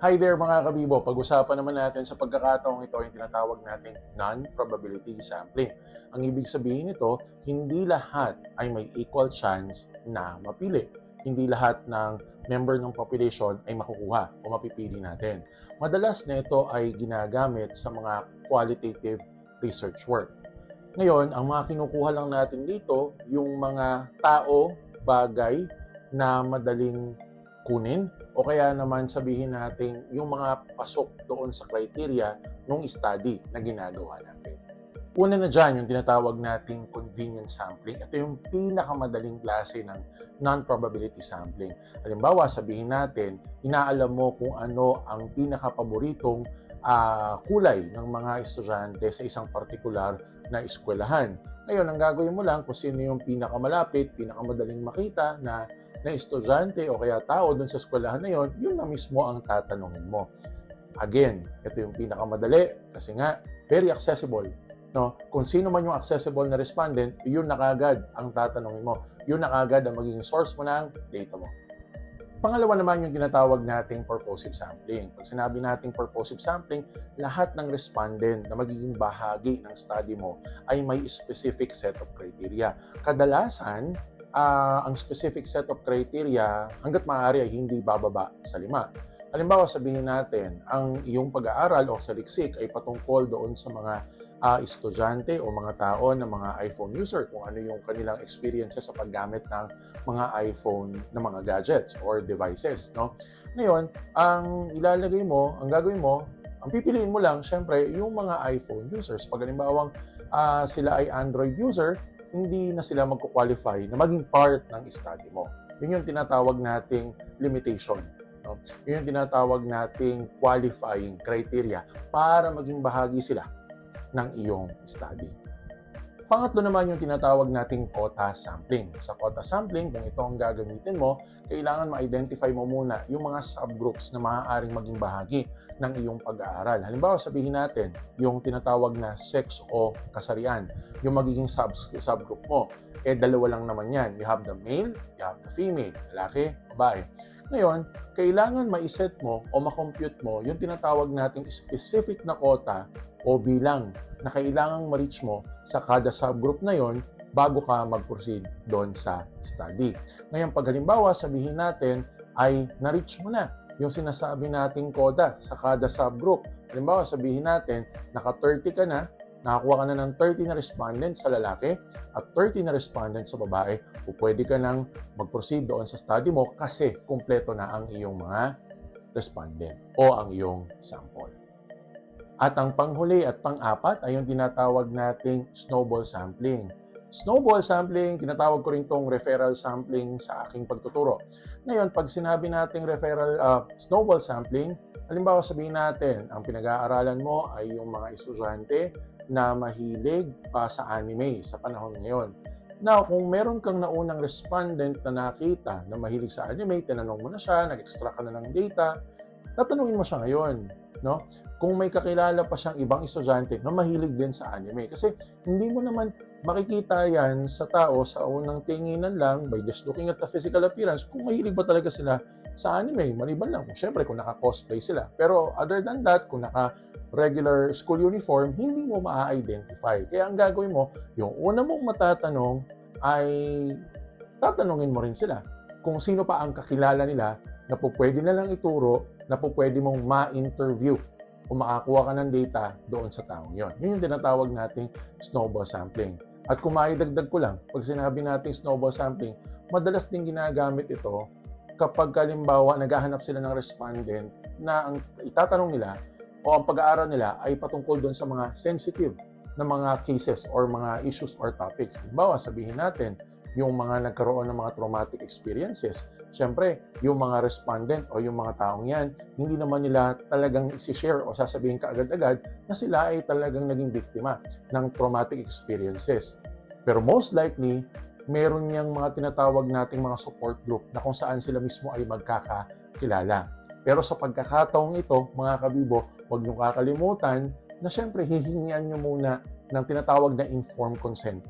Hi there mga kabibo, pag-usapan naman natin sa pagkakataong ito yung tinatawag nating non-probability sampling. Ang ibig sabihin nito, hindi lahat ay may equal chance na mapili. Hindi lahat ng member ng population ay makukuha o mapipili natin. Madalas na ito ay ginagamit sa mga qualitative research work. Ngayon, ang mga kinukuha lang natin dito, yung mga tao, bagay na madaling kunin o kaya naman sabihin natin yung mga pasok doon sa criteria ng study na ginagawa natin. Una na dyan, yung tinatawag nating convenience sampling. Ito yung pinakamadaling klase ng non-probability sampling. Halimbawa, sabihin natin, inaalam mo kung ano ang pinakapaboritong kulay ng mga estudyante sa isang partikular na eskwelahan. Ngayon, ang gagawin mo lang kung sino yung pinakamalapit, pinakamadaling makita na estudyante o kaya tao dun sa eskwelahan na yon, yun na mismo ang tatanungin mo. Again, ito yung pinakamadali kasi nga, very accessible. No? Kung sino man yung accessible na respondent, yun na kagad ang tatanungin mo. Yun na kagad ang magiging source mo ng data mo. Pangalawa naman yung tinatawag nating purposive sampling. Pag sinabi nating purposive sampling, lahat ng respondent na magiging bahagi ng study mo ay may specific set of criteria. Kadalasan, ang specific set of criteria hanggat maaari ay hindi bababa sa 5. Halimbawa, sabihin natin, ang iyong pag-aaral o saliksik ay patungkol doon sa mga estudyante o mga tao na mga iPhone user, kung ano yung kanilang experiences sa paggamit ng mga iPhone na mga gadgets or devices. No? Ngayon, ang ilalagay mo, ang gagawin mo, ang pipiliin mo lang, syempre, yung mga iPhone users. Pag halimbawang sila ay Android user, hindi na sila magko-qualify na maging part ng study mo. Yun yung tinatawag nating limitation. No? Yun yung tinatawag nating qualifying criteria para maging bahagi sila ng iyong study. Pangatlo naman yung tinatawag nating quota sampling. Sa quota sampling, kung ito ang gagamitin mo, kailangan ma-identify mo muna yung mga subgroups na maaaring maging bahagi ng iyong pag-aaral. Halimbawa, sabihin natin, yung tinatawag na sex o kasarian, yung magiging subgroup mo. Dalawa lang naman yan. You have the male, you have the female, lalaki, babae. Ngayon, kailangan ma-set mo o ma-compute mo yung tinatawag nating specific na quota o bilang na kailangang ma-reach mo sa kada subgroup na yon bago ka mag-proceed doon sa study. Ngayon, pag halimbawa, sabihin natin ay na-reach mo na yung sinasabi nating quota sa kada subgroup. Halimbawa, sabihin natin, naka-30 ka na, nakakuha ka na ng 30 na respondent sa lalaki at 30 na respondent sa babae, o pwede ka nang mag-proceed doon sa study mo kasi kumpleto na ang iyong mga respondent o ang iyong sample. At ang panghuli at pang-apat ay yung tinatawag nating snowball sampling. Snowball sampling, tinatawag ko rin itong referral sampling sa aking pagtuturo. Ngayon, pag sinabi nating snowball sampling, halimbawa sabihin natin, ang pinag-aaralan mo ay yung mga estudyante na mahilig pa sa anime sa panahon ngayon. Now, kung meron kang naunang respondent na nakita na mahilig sa anime, tinanong mo na siya, nag-extract ka na ng data, tatanungin mo siya ngayon. No? Kung may kakilala pa siyang ibang estudyante na mahilig din sa anime. Kasi hindi mo naman makikita yan sa tao sa unang tinginan lang by just looking at the physical appearance kung mahilig ba talaga sila sa anime. Maliban lang kung syempre kung naka-cosplay sila. Pero other than that, kung naka-regular school uniform, hindi mo ma-identify. Kaya ang gagawin mo, yung una mong matatanong ay tatanungin mo rin sila kung sino pa ang kakilala nila na po pwede na lang ituro, na po pwede mong ma-interview o makakuha ka ng data doon sa taong yon. Yun yung tinatawag nating snowball sampling. At kung maidagdag ko lang, pag sinabi nating snowball sampling, madalas din ginagamit ito kapag halimbawa naghahanap sila ng respondent na ang itatanong nila o ang pag-aaral nila ay patungkol doon sa mga sensitive na mga cases or mga issues or topics. Halimbawa, sabihin natin, yung mga nagkaroon ng mga traumatic experiences. Siyempre, yung mga respondent o yung mga taong yan, hindi naman nila talagang isi-share o sasabihin kaagad-agad na sila ay talagang naging biktima ng traumatic experiences. Pero most likely, meron niyang mga tinatawag nating mga support group na kung saan sila mismo ay magkakakilala. Pero sa pagkakataong ito, mga kabibo, huwag niyong kakalimutan na siyempre hihingian niyo muna ng tinatawag na informed consent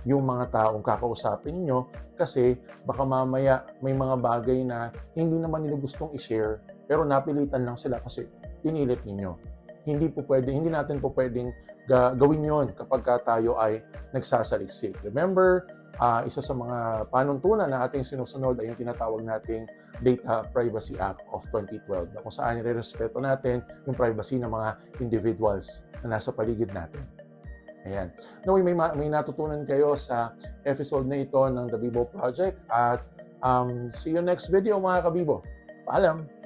yung mga taong kakausapin niyo kasi baka mamaya may mga bagay na hindi naman nila gustong i-share Pero napilitan lang sila kasi pinilit ninyo. Hindi natin po pwedeng gawin yon kapag tayo ay nagsasaliksik. Remember, isa sa mga panuntunan na ating sinusunod ay yung tinatawag nating Data Privacy Act of 2012 na kung saan nire-respeto natin yung privacy ng mga individuals na nasa paligid natin. Ayan. Naway may natutunan kayo sa episode na ito ng The Bibo Project at see you next video mga kabibo. Paalam!